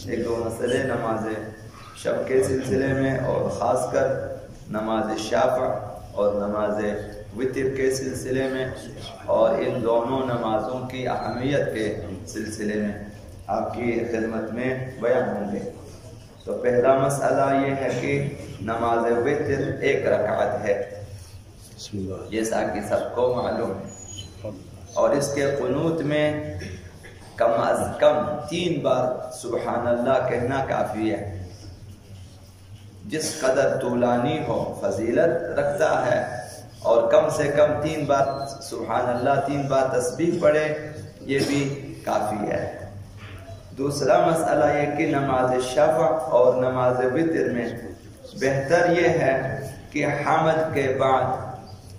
ایک دو مسئلے نماز شب کے سلسلے میں اور خاص کر نماز شفع اور نماز وتر کے سلسلے میں اور ان دونوں نمازوں کی اہمیت کے سلسلے میں آپ کی خدمت میں بیان ہوں گے۔ تو پہلا مسئلہ یہ ہے کہ نماز وتر ایک رکعت ہے جیسا کہ سب کو معلوم ہے، اور اس کے قنوت میں کم از کم 3 بار سبحان اللہ کہنا کافی ہے۔ جس قدر طولانی ہو فضیلت رکھتا ہے، اور کم سے کم 3 بار سبحان اللہ 3 بار تسبیح پڑھے یہ بھی کافی ہے۔ دوسرا مسئلہ یہ کہ نماز شفع اور نماز وتر میں بہتر یہ ہے کہ حمد کے بعد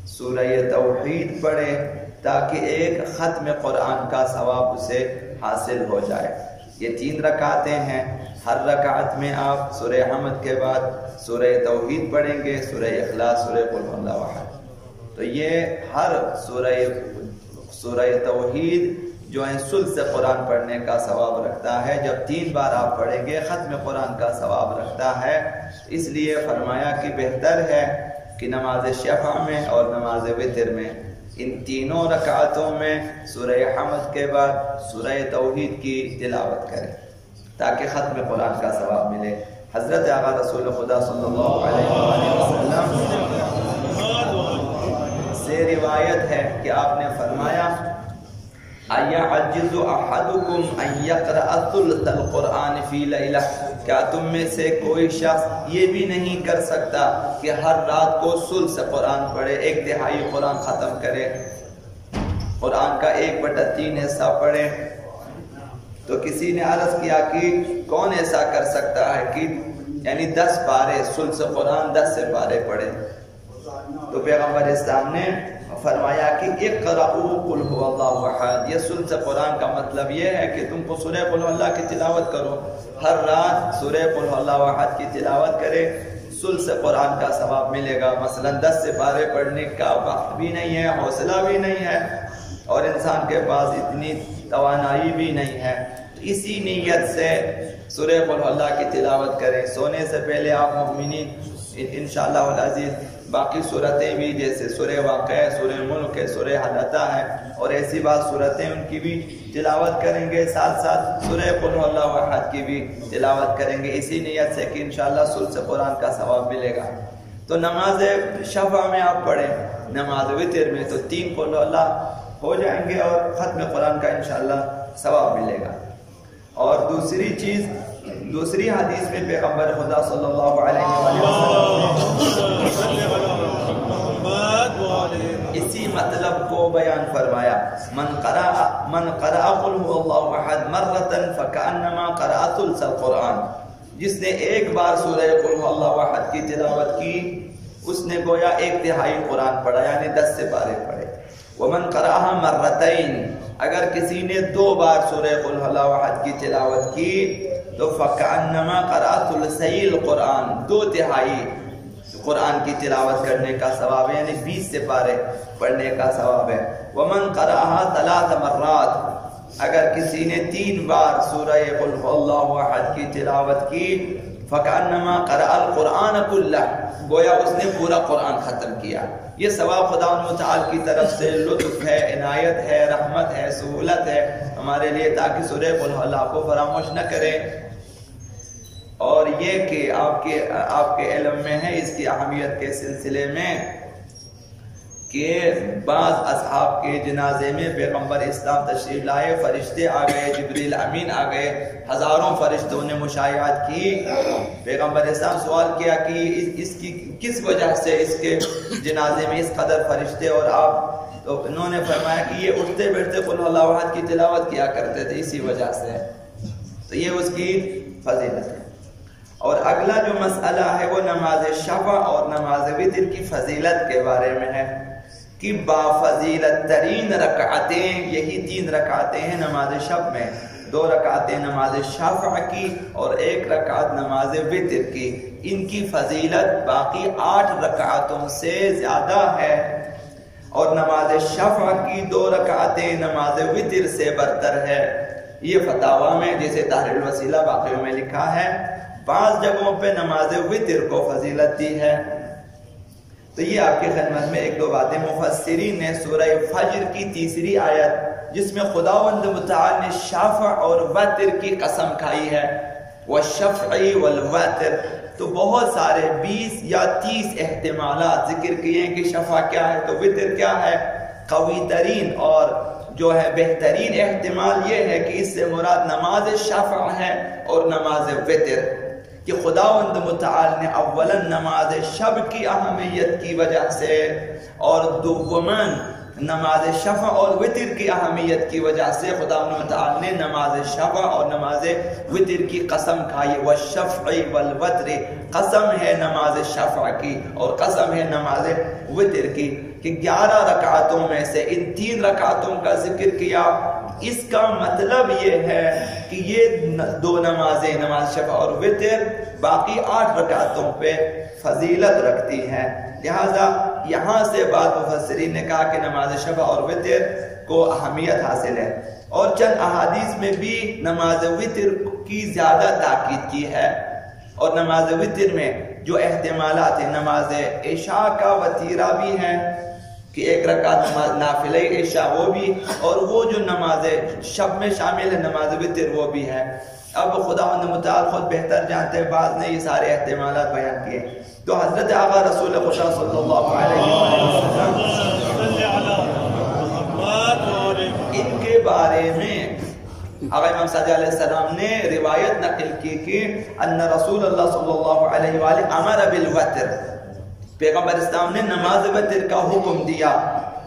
سورہ توحید پڑھے تاکہ ایک ختم قرآن کا ثواب اسے حاصل ہو جائے۔ یہ 3 رکعتیں ہیں، ہر رکعت میں آپ سورہ حمد کے بعد سورہ توحید پڑھیں گے، سورہ اخلاص، سورہ قل هو اللہ احد۔ تو یہ ہر سورہ توحید جو ہے ثلث قرآن پڑھنے کا ثواب رکھتا ہے، جب 3 بار آپ پڑھیں گے ختم قرآن کا ثواب رکھتا ہے۔ اس لیے فرمایا کہ بہتر ہے کہ نماز شفع میں اور نماز وتر میں ان تینوں رکعتوں میں سورہ حمد کے بعد سورہ توحید کی تلاوت کریں تاکہ ختم قرآن کا ثواب ملے۔ حضرت آقا رسول خدا صلی اللہ علیہ وسلم سے روایت ہے کہ آپ نے فرمایا اَيَعْجِزُ أَحَدُكُمْ أَن يَقْرَأَ ثُلُثَ الْقُرْآنِ فِي لَيْلَةٍ، کیا تم میں سے کوئی شخص یہ بھی نہیں کر سکتا کہ ہر رات کو ثلث قرآن پڑھے، 1/3 قرآن ختم کرے، قرآن کا 1/3 حصہ پڑھے؟ تو کسی نے عرض کیا کہ کون ایسا کر سکتا ہے کہ یعنی 10 پارے ثلث قرآن 10 سے پارے پڑھے؟ تو پیغمبر اسلام نے فرمایا کہ اقرأوا قل هو اللہ احد۔ یہ ثلث قرآن کا مطلب یہ ہے کہ تم کو سورہ قل هو اللہ کی تلاوت کرو، ہر رات سورہ قل هو اللہ احد کی تلاوت کرے، ثلث قرآن کا ثواب ملے گا۔ مثلا 10 سے پارے پڑھنے کا وقت بھی نہیں ہے، حوصلہ بھی نہیں ہے، اور انسان کے پاس اتنی توانائی بھی نہیں ہے، اسی نیت سے سورہ قل هو اللہ کی تلاوت کریں۔ سونے سے پہلے آپ مومنین انشاءاللہ العزیز باقی صورتیں بھی جیسے سورہ واقعہ، سورہ ملک ہے، سورہ حدثہ ہے، اور ایسی بات صورتیں ان کی بھی تلاوت کریں گے، ساتھ ساتھ سورہ قل هو اللہ احد کی بھی تلاوت کریں گے، اسی نیت سے کہ انشاءاللہ ثلث قرآن کا ثواب ملے گا۔ تو نماز شفع میں آپ پڑھیں، نماز وتر میں تو 3 قل هو اللہ ہو جائیں گے اور ختم قرآن کا انشاءاللہ ثواب ملے گا۔ اور دوسری چیز، دوسری حدیث میں پیغمبر خدا صلی اللہ علیہ وسلم اسی مطلب کو بیان فرمایا، من قرأ قل هو اللہ احد مرۃ فکأنما قرأ ثلث القرآن، جس نے ایک بار سورہ قل هو اللہ احد کی تلاوت کی اس نے گویا 1/3 قرآن پڑھا، یعنی 10 سے پارے پڑھے۔ ومن قرأها مرتين، اگر کسی نے 2 بار سورہ قل هو اللہ احد کی تلاوت کی تو فَكَأَنَّمَا قَرَأَ ثُلُثَيِ الْقُرْآنِ، 2/3 قرآن کی تلاوت کرنے کا ثواب ہے، یعنی 20 سے پارے پڑھنے کا ثواب ہے۔ وَمَنْ قَرَأَهَا 3 مرات، اگر کسی نے 3 بار سورہ قل هو اللہ احد کی تلاوت کی فَكَأَنَّمَا قَرَأَ الْقُرْآنَ كُلَّهُ، گویا اس نے پورا قرآن ختم کیا۔ یہ ثواب خدا متعال کی طرف سے لطف ہے، عنایت ہے، رحمت ہے، سہولت ہے ہمارے لیے، تاکہ سورہ قل هو اللہ کو فراموش نہ کریں۔ اور یہ کہ آپ کے علم میں ہے اس کی اہمیت کے سلسلے میں کہ بعض اصحاب کے جنازے میں پیغمبر اسلام تشریف لائے، فرشتے آ گئے، جبریل امین آ گئے، ہزاروں فرشتوں نے مشایعت کی۔ پیغمبر اسلام سوال کیا کہ اس کی کس وجہ سے اس کے جنازے میں اس قدر فرشتے اور آپ؟ تو انہوں نے فرمایا کہ یہ اٹھتے بیٹھتے قل اللہ احد کی تلاوت کیا کرتے تھے، اسی وجہ سے۔ تو یہ اس کی فضیلت ہے۔ اور اگلا جو مسئلہ ہے وہ نماز شفع اور نماز وتر کی فضیلت کے بارے میں ہے کہ بافضیلت ترین رکعتیں یہی 3 رکعتیں ہیں نماز شب میں، 2 رکعتیں نماز شفع کی اور 1 رکعت نماز وتر کی، ان کی فضیلت باقی 8 رکعتوں سے زیادہ ہے، اور نماز شفع کی 2 رکعتیں نماز وتر سے برتر ہے۔ یہ فتاوا میں جیسے تحریر الوسیلہ باقیوں میں لکھا ہے، بعض جگہوں پہ نماز وتر کو فضیلت دی ہے۔ تو یہ آپ کی خدمت میں ایک دو باتیں۔ مفسرین نے سورہ فجر کی تیسری آیت جس میں خداوند متعال نے شفع اور وتر کی قسم کھائی ہے، والشفع والوتر، تو بہت سارے 20 یا 30 احتمالات ذکر کیے ہیں کہ شفع کیا ہے تو وتر کیا ہے۔ قوی ترین اور جو ہے بہترین احتمال یہ ہے کہ اس سے مراد نماز شفع ہے اور نماز وتر، کہ خداوند متعال نے اولا نماز شب کی اہمیت کی وجہ سے اور دوماً نماز شفع اور وتر کی اہمیت کی وجہ سے خداوند متعال نے نماز شفع اور نماز وتر کی قسم کھائی۔ والشفع والوتر، قسم ہے نماز شفع کی اور قسم ہے نماز وتر کی، کہ 11 رکعتوں میں سے ان 3 رکعتوں کا ذکر کیا۔ اس کا مطلب یہ ہے کہ یہ دو نمازیں، نماز شفع اور وتر، باقی 8 رکعتوں پہ فضیلت رکھتی ہیں۔ لہذا یہاں سے بعض مفسرین نے کہا کہ نماز شفع اور وتر کو اہمیت حاصل ہے، اور چند احادیث میں بھی نماز وتر کی زیادہ تاکید کی ہے۔ اور نماز وتر میں جو احتمالات ہیں، نماز عشاء کا وتیرہ بھی ہے کہ 1 رکعت نماز نافلہ عشاء وہ بھی، اور وہ جو نماز شب میں شامل ہے نماز وتر وہ بھی ہے۔ اب خداوند متعال خود بہتر جانتے ہیں، بعض نے یہ سارے احتمالات بیان کیے۔ تو حضرت آقا رسول خدا صلی اللہ علیہ وسلم ان کے بارے میں آقا امام صادق علیہ السلام نے روایت نقل کی کہ ان رسول اللہ صلی اللہ علیہ وآلہ امر بالوتر، پیغمبر اسلام نے نماز وتر کا حکم دیا۔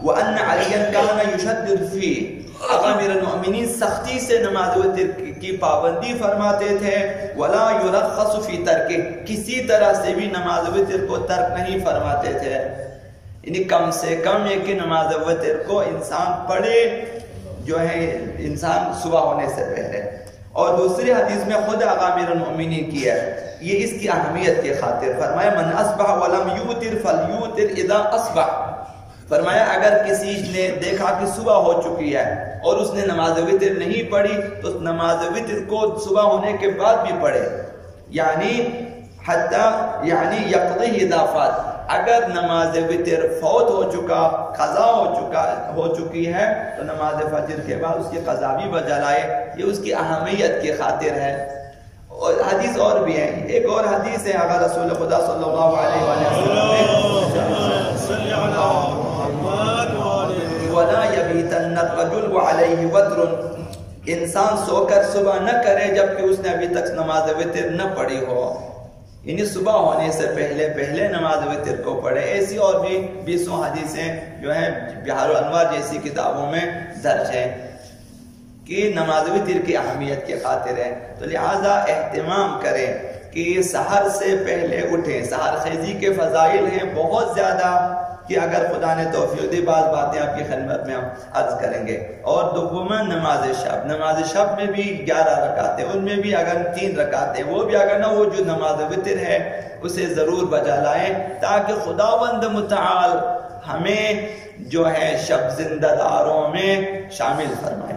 وَأَنَّ عَلِيًّا كَانَ يُشَدِّدُ فِيهِ، آقا امیر المؤمنین سختی سے نماز وتر کی پابندی فرماتے تھے۔ وَلَا يُرَخَّصُ فِي تَرْكِهِ، کسی طرح سے بھی نماز وتر کو ترک نہیں فرماتے تھے، یعنی کم سے کم یہ کہ نماز وتر کو انسان پڑھے جو ہے انسان صبح ہونے سے پہلے۔ اور دوسری حدیث میں خود آقا امیر المؤمنین کی ہے، یہ اس کی اہمیت کے خاطر فرمایا من اصبح ولم یوتر فلیوتر اذا اصبح، فرمایا اگر کسی نے دیکھا کہ صبح ہو چکی ہے اور اس نے نماز وتر نہیں پڑھی تو نماز وتر کو صبح ہونے کے بعد بھی پڑھے، یعنی یقضی اضافات، اگر نماز وتر فوت ہو چکا، قضا ہو چکی ہے تو نماز فجر کے بعد اس کی قضا بھی بجا لائے، یہ اس کی اہمیت کی خاطر ہے۔ اور حدیث اور بھی ہے، ایک اور حدیث ہے آقا رسول خدا صلی اللہ علیہ وسلم نے وَلَا يَبِيتَنَّ الرَّجُلُ وَعَلَيْهِ وَتْرٌ، انسان سو کر صبح نہ کرے جبکہ اس نے ابھی تک نماز وتر نہ پڑھی ہو، یعنی صبح ہونے سے پہلے نماز وتر کو پڑھے۔ ایسی اور بھی 20 حدیثیں جو ہیں بحار الانوار جیسی کتابوں میں درج ہیں کہ نماز وتر کی اہمیت کی خاطر ہے۔ تو لہٰذا اہتمام کریں کہ سحر سے پہلے اٹھیں، سحر خیزی کے فضائل ہیں بہت زیادہ، کہ اگر خدا نے توفیق دی بعض باتیں آپ کی خدمت میں ہم عرض کریں گے۔ اور دوما نماز شب میں بھی 11 رکعتیں، ان میں بھی اگر 3 رکعتیں، وہ بھی اگر نہ وہ جو نماز وتر ہے اسے ضرور بجا لائیں، تاکہ خداوند متعال ہمیں جو ہے شب زندہ داروں میں شامل فرمائے۔